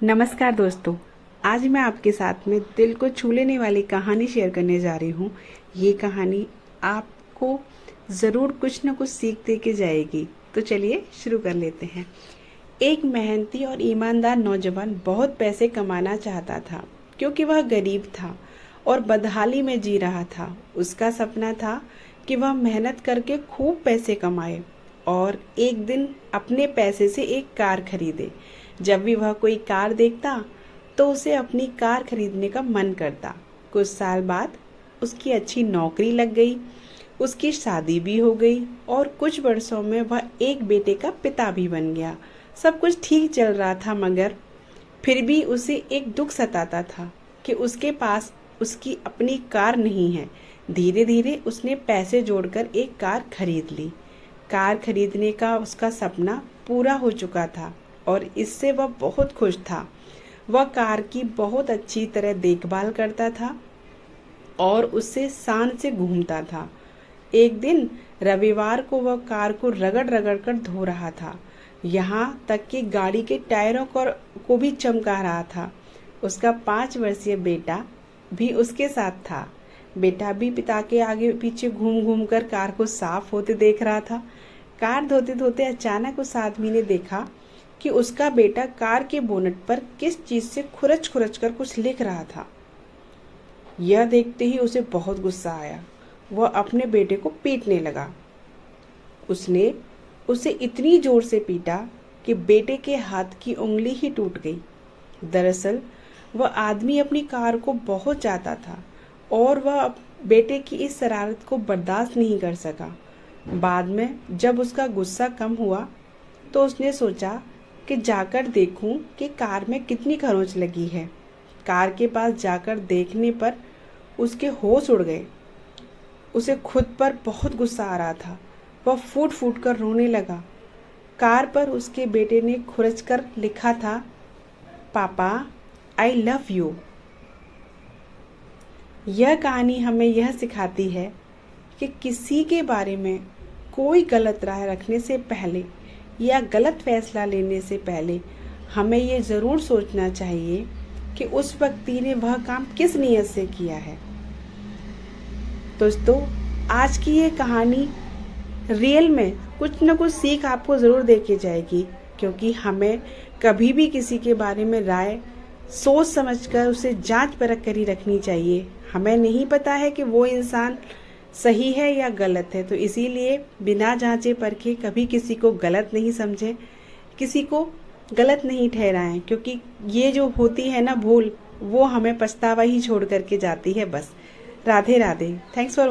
नमस्कार दोस्तों। आज मैं आपके साथ में दिल को छू लेने वाली कहानी शेयर करने जा रही हूँ। ये कहानी आपको ज़रूर कुछ न कुछ सीख दे के जाएगी। तो चलिए शुरू कर लेते हैं। एक मेहनती और ईमानदार नौजवान बहुत पैसे कमाना चाहता था, क्योंकि वह गरीब था और बदहाली में जी रहा था। उसका सपना था कि वह मेहनत करके खूब पैसे कमाए और एक दिन अपने पैसे से एक कार खरीदे। जब भी वह कोई कार देखता तो उसे अपनी कार खरीदने का मन करता। कुछ साल बाद उसकी अच्छी नौकरी लग गई, उसकी शादी भी हो गई और कुछ वर्षों में वह एक बेटे का पिता भी बन गया। सब कुछ ठीक चल रहा था, मगर फिर भी उसे एक दुख सताता था कि उसके पास उसकी अपनी कार नहीं है। धीरे धीरे उसने पैसे जोड़कर एक कार खरीद ली। कार खरीदने का उसका सपना पूरा हो चुका था और इससे वह बहुत खुश था। वह कार की बहुत अच्छी तरह देखभाल करता था और उससे शान से घूमता था। एक दिन रविवार को वह कार को रगड़ रगड़ कर धो रहा था, यहाँ तक कि गाड़ी के टायरों को भी चमका रहा था। उसका 5 वर्षीय बेटा भी उसके साथ था। बेटा भी पिता के आगे पीछे घूम घूम कर कार को साफ होते देख रहा था। कार धोते धोते अचानक उस आदमी ने देखा कि उसका बेटा कार के बोनट पर किस चीज से खुरच खुरच कर कुछ लिख रहा था। यह देखते ही उसे बहुत गुस्सा आया। वह अपने बेटे को पीटने लगा। उसने उसे इतनी जोर से पीटा कि बेटे के हाथ की उंगली ही टूट गई। दरअसल वह आदमी अपनी कार को बहुत चाहता था और वह बेटे की इस शरारत को बर्दाश्त नहीं कर सका। बाद में जब उसका गुस्सा कम हुआ तो उसने सोचा कि जाकर देखूं कि कार में कितनी खरोंच लगी है। कार के पास जाकर देखने पर उसके होश उड़ गए। उसे खुद पर बहुत गुस्सा आ रहा था। वह फूट फूट कर रोने लगा। कार पर उसके बेटे ने खुरच कर लिखा था, पापा आई लव यू। यह कहानी हमें यह सिखाती है कि किसी के बारे में कोई गलत राय रखने से पहले या गलत फैसला लेने से पहले हमें ये ज़रूर सोचना चाहिए कि उस व्यक्ति ने वह काम किस नीयत से किया है। दोस्तों, आज की ये कहानी रियल में कुछ न कुछ सीख आपको ज़रूर दे के जाएगी, क्योंकि हमें कभी भी किसी के बारे में राय सोच समझकर उसे जांच परख कर ही रखनी चाहिए। हमें नहीं पता है कि वो इंसान सही है या गलत है, तो इसीलिए बिना जांचे परखे कभी किसी को गलत नहीं समझे, किसी को गलत नहीं ठहराएं, क्योंकि ये जो होती है ना भूल, वो हमें पछतावा ही छोड़ करके जाती है। बस राधे राधे। Thanks for